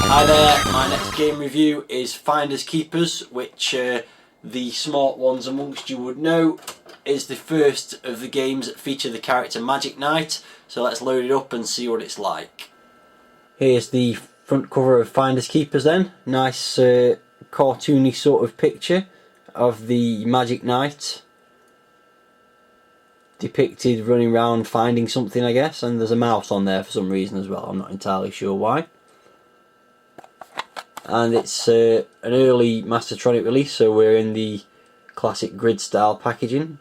Hi there, my next game review is Finders Keepers, which the smart ones amongst you would know is the first of the games that feature the character Magic Knight. So let's load it up and see what it's like. Here's the front cover of Finders Keepers then. Nice cartoony sort of picture of the Magic Knight depicted running around finding something, I guess, and there's a mouse on there for some reason as well. I'm not entirely sure why. And it's an early Mastertronic release, so we're in the classic grid style packaging,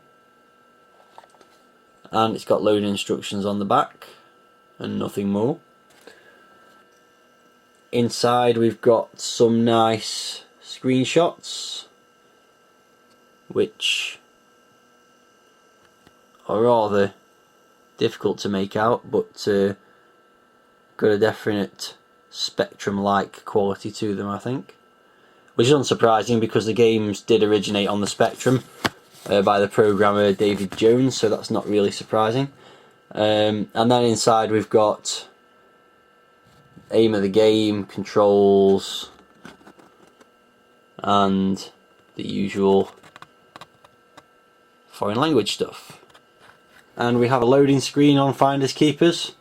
and it's got loading instructions on the back and nothing more. Inside we've got some nice screenshots which are rather difficult to make out, but got a definite Spectrum-like quality to them, I think, which is unsurprising because the games did originate on the Spectrum by the programmer David Jones, so that's not really surprising. And then inside we've got aim of the game, controls, and the usual foreign language stuff. And we have a loading screen on Finders Keepers,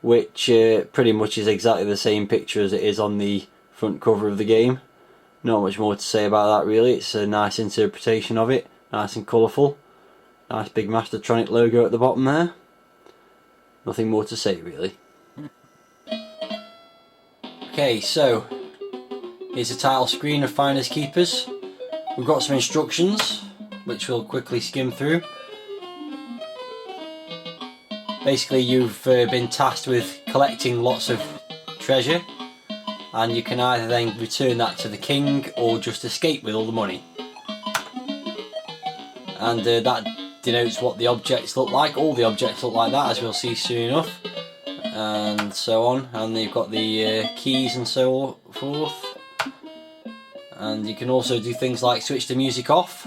which pretty much is exactly the same picture as it is on the front cover of the game. Not much more to say about that really. It's a nice interpretation of it, nice and colourful. Nice big Mastertronic logo at the bottom there. Nothing more to say really. Okay, so here's the title screen of Finders Keepers. We've got some instructions which we'll quickly skim through. Basically, you've been tasked with collecting lots of treasure, and you can either then return that to the king or just escape with all the money. And that denotes what the objects look like. All the objects look like that, as we'll see soon enough, and so on. And you've got the keys and so forth. And you can also do things like switch the music off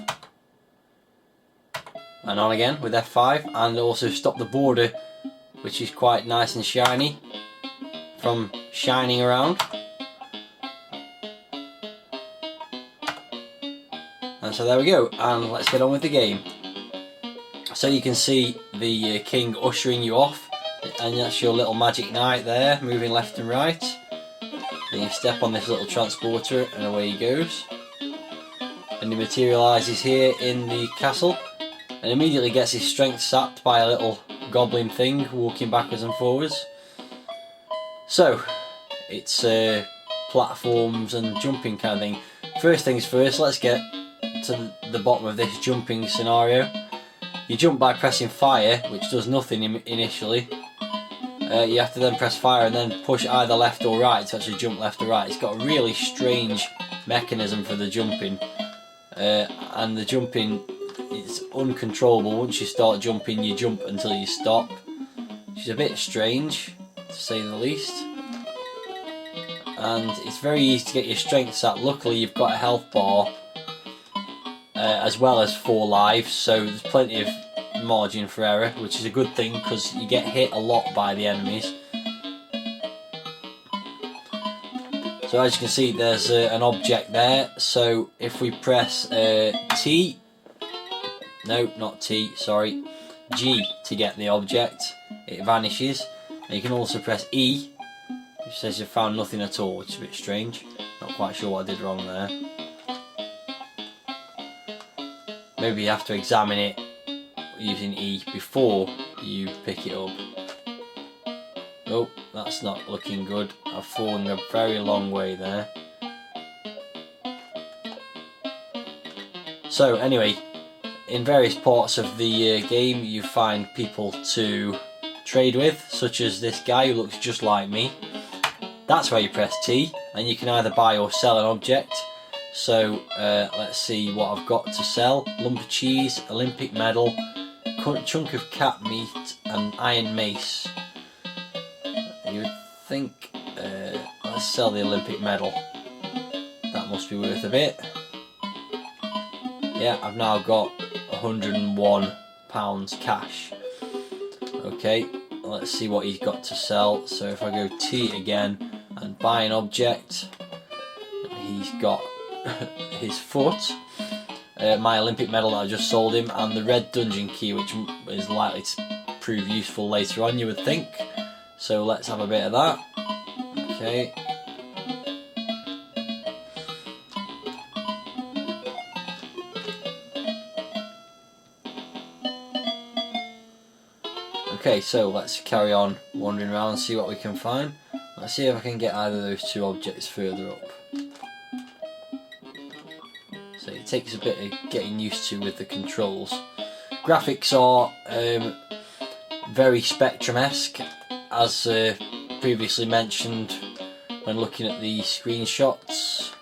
and on again with F5, and also stop the border, which is quite nice and shiny, from shining around. And so there we go, and let's get on with the game. So you can see the king ushering you off, and that's your little Magic Knight there, moving left and right. Then you step on this little transporter and away he goes. And he materialises here in the castle, and immediately gets his strength sapped by a little goblin thing walking backwards and forwards. So it's platforms and jumping kind of thing. First things first, let's get to the bottom of this jumping scenario. You jump by pressing fire, which does nothing initially. You have to then press fire and then push either left or right to actually jump left or right. It's got a really strange mechanism for the jumping, and the jumping, it's uncontrollable. Once you start jumping, you jump until you stop, which is a bit strange to say the least. And it's very easy to get your strength sapped. Luckily you've got a health bar as well as 4 lives, so there's plenty of margin for error, which is a good thing because you get hit a lot by the enemies. So as you can see, there's an object there, so if we press T, no, not T, sorry, G to get the object, it vanishes. And you can also press E, which says you've found nothing at all, which is a bit strange. Not quite sure what I did wrong there. Maybe you have to examine it using E before you pick it up. Oh, that's not looking good. I've fallen a very long way there. So anyway, in various parts of the game you find people to trade with, such as this guy who looks just like me. That's where you press T, and you can either buy or sell an object. So let's see what I've got to sell. Lump of cheese, Olympic medal, chunk of cat meat and iron mace. you would think, let's sell the Olympic medal. That must be worth a bit. Yeah, I've now got £101 cash. Okay, let's see what he's got to sell. So if I go T again and buy an object, he's got his foot, my Olympic medal that I just sold him, and the red dungeon key, which is likely to prove useful later on, you would think. So let's have a bit of that. Okay. Okay, so let's carry on wandering around and see what we can find. Let's see if I can get either of those two objects further up. So it takes a bit of getting used to with the controls. Graphics are very Spectrum-esque, as previously mentioned when looking at the screenshots.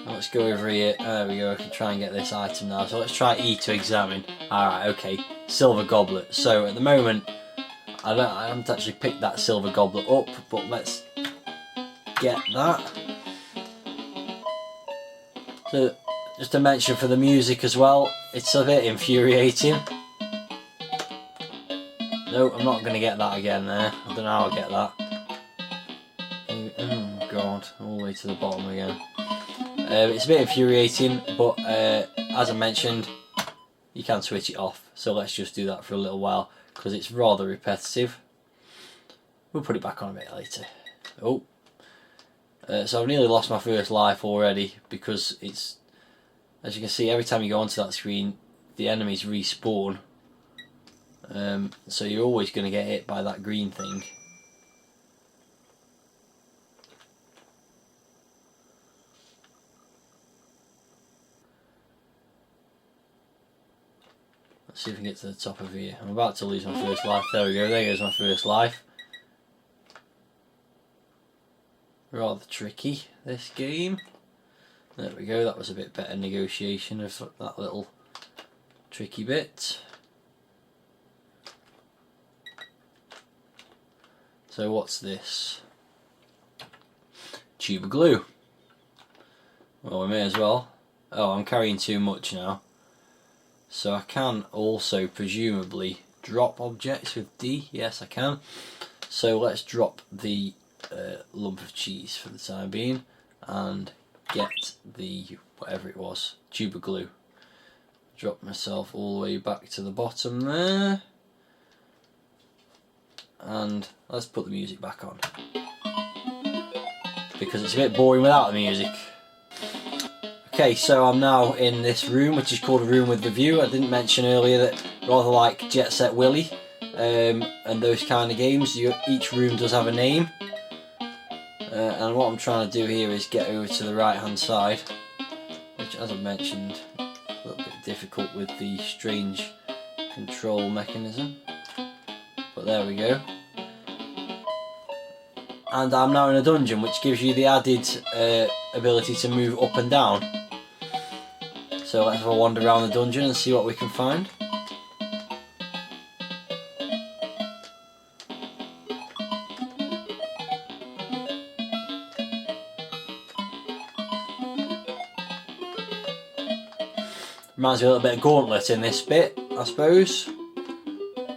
Let's go over here. There we go. I can try and get this item now. So let's try E to examine. Alright, okay. Silver goblet. So at the moment, I haven't actually picked that silver goblet up, but let's get that. So just to mention for the music as well, it's a bit infuriating. No, I'm not going to get that again there. I don't know how I'll get that. Oh god, all the way to the bottom again. It's a bit infuriating, but as I mentioned, you can switch it off. So let's just do that for a little while, because it's rather repetitive. We'll put it back on a bit later. Oh, so I've nearly lost my first life already, because it's, as you can see, every time you go onto that screen, the enemies respawn. So you're always going to get hit by that green thing. Let's see if we can get to the top of here. I'm about to lose my first life. There we go, there goes my first life. Rather tricky, this game. There we go, that was a bit better negotiation of that little tricky bit. So what's this? Tube of glue. Well, we may as well. Oh, I'm carrying too much now. So I can also presumably drop objects with D. Yes, I can. So let's drop the lump of cheese for the time being and get the, whatever it was, tube of glue. Drop myself all the way back to the bottom there. And let's put the music back on, because it's a bit boring without the music. Okay, so I'm now in this room, which is called a room with the view. I didn't mention earlier that, rather like Jet Set Willy and those kind of games, each room does have a name. And what I'm trying to do here is get over to the right hand side, which, as I mentioned, a little bit difficult with the strange control mechanism. But there we go. And I'm now in a dungeon, which gives you the added ability to move up and down. So let's have a wander around the dungeon and see what we can find. Reminds me a little bit of Gauntlet in this bit, I suppose.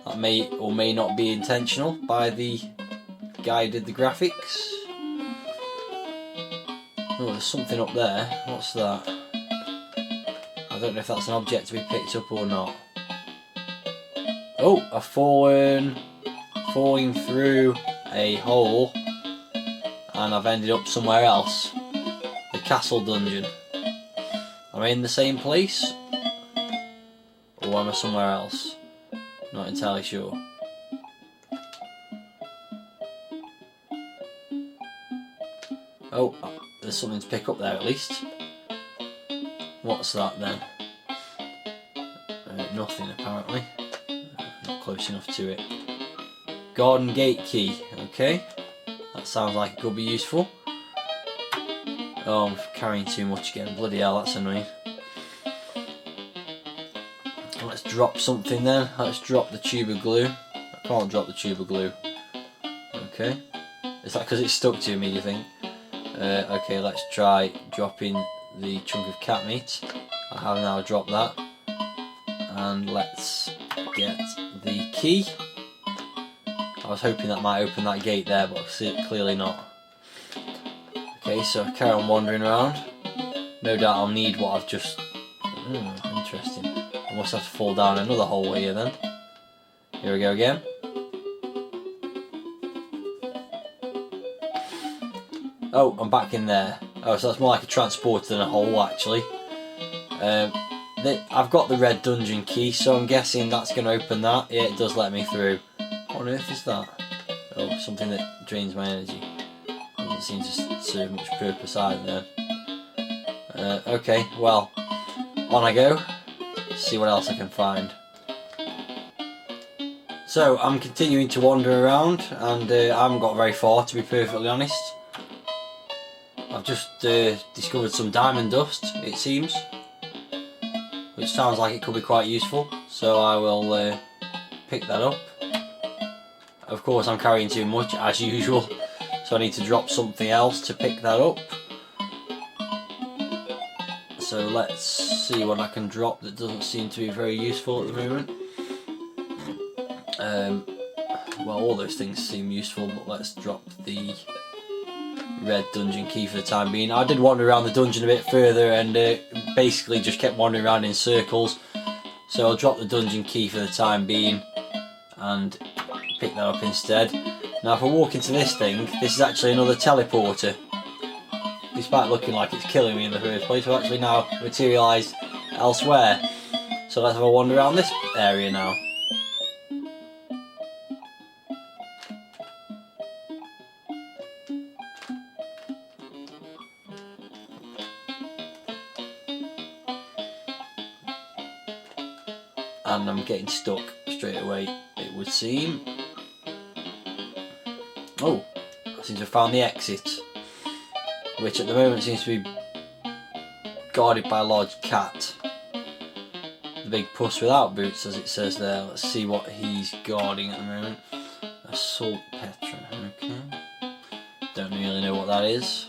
That may or may not be intentional by the guy who did the graphics. Oh, there's something up there. What's that? I don't know if that's an object to be picked up or not. Oh, I've falling through a hole and I've ended up somewhere else. The castle dungeon. Am I in the same place? Or am I somewhere else? Not entirely sure. Oh, there's something to pick up there at least. What's that then? Nothing apparently. Not close enough to it. Garden gate key, okay. That sounds like it could be useful. Oh, I'm carrying too much again. Bloody hell, that's annoying. Let's drop something then. Let's drop the tube of glue. I can't drop the tube of glue. Okay. Is that because it's stuck to me, do you think? Okay, let's try dropping the chunk of cat meat. I have now dropped that. And let's get the key. I was hoping that might open that gate there, but clearly not. Okay, so I carry on wandering around. No doubt I'll need what I've just... interesting. I must have to fall down another hole here then. Here we go again. Oh, I'm back in there. Oh, so that's more like a transporter than a hole actually. I've got the red dungeon key, so I'm guessing that's going to open that. Yeah, it does let me through. What on earth is that? Oh, something that drains my energy. Doesn't seem to serve much purpose either then. Okay, well, on I go. See what else I can find. So, I'm continuing to wander around, and I haven't got very far, to be perfectly honest. I've just discovered some diamond dust, it seems, which sounds like it could be quite useful, so I will pick that up. Of course I'm carrying too much as usual, so I need to drop something else to pick that up. So let's see what I can drop that doesn't seem to be very useful at the moment. Well, all those things seem useful, but let's drop the red dungeon key for the time being. I did wander around the dungeon a bit further and basically just kept wandering around in circles, so I'll drop the dungeon key for the time being and pick that up instead. Now if I walk into this thing, this is actually another teleporter. Despite looking like it's killing me in the first place, I've actually now materialised elsewhere. So let's have a wander around this area now. And I'm getting stuck straight away, it would seem. Oh, I seem to have found the exit, which at the moment seems to be guarded by a large cat. The big puss without boots, as it says there. Let's see what he's guarding at the moment. Assault Petra, okay. Don't really know what that is.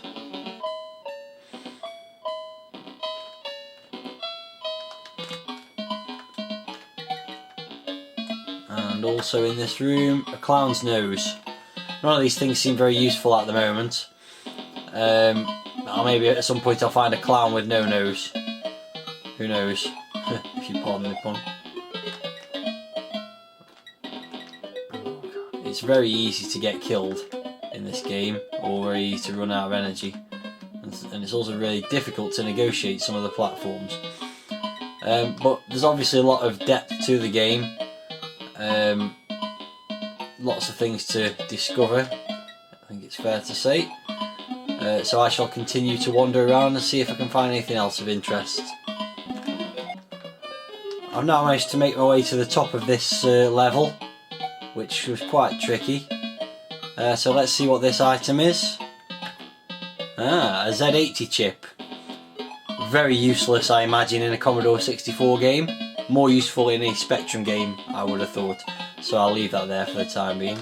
And also in this room, a clown's nose. None of these things seem very useful at the moment. Maybe at some point I'll find a clown with no nose. Who knows? If you pardon the pun. It's very easy to get killed in this game, or very easy to run out of energy. And it's also really difficult to negotiate some of the platforms. But there's obviously a lot of depth to the game. Lots of things to discover, I think it's fair to say. So I shall continue to wander around and see if I can find anything else of interest. I've now managed to make my way to the top of this level, which was quite tricky. So let's see what this item is. A Z80 chip. Very useless, I imagine, in a Commodore 64 game. More useful in a Spectrum game, I would have thought. So I'll leave that there for the time being.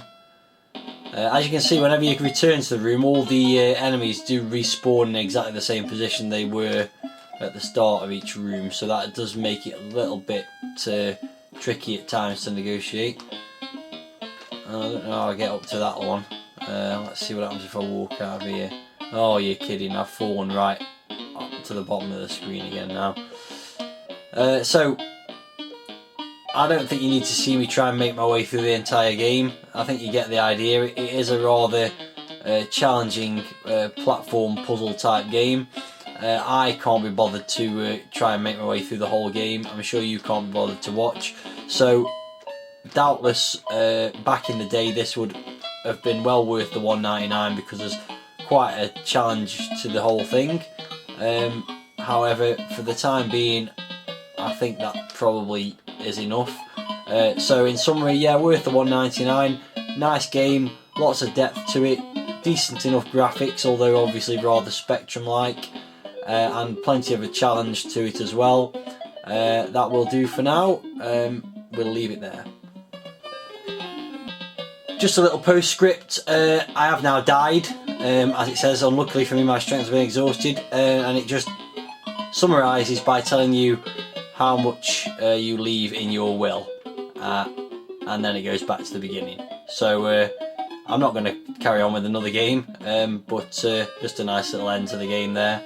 As you can see, whenever you return to the room, all the enemies do respawn in exactly the same position they were at the start of each room. So that does make it a little bit tricky at times to negotiate. I don't know how I get up to that one. Let's see what happens if I walk out of here. Oh, you're kidding, I've fallen right up to the bottom of the screen again now. So I don't think you need to see me try and make my way through the entire game. I think you get the idea. It is a rather challenging platform puzzle type game. I can't be bothered to try and make my way through the whole game. I'm sure you can't be bothered to watch. So doubtless back in the day this would have been well worth the $1.99 because there's quite a challenge to the whole thing. However, for the time being, I think that probably is enough. So in summary, yeah, worth the $1.99. Nice game, lots of depth to it, decent enough graphics, although obviously rather Spectrum-like, and plenty of a challenge to it as well. That will do for now. We'll leave it there. Just a little postscript. I have now died, as it says. Unluckily for me, my strength has been exhausted, and it just summarises by telling you how much you leave in your will, and then it goes back to the beginning. So I'm not going to carry on with another game, but just a nice little end to the game there.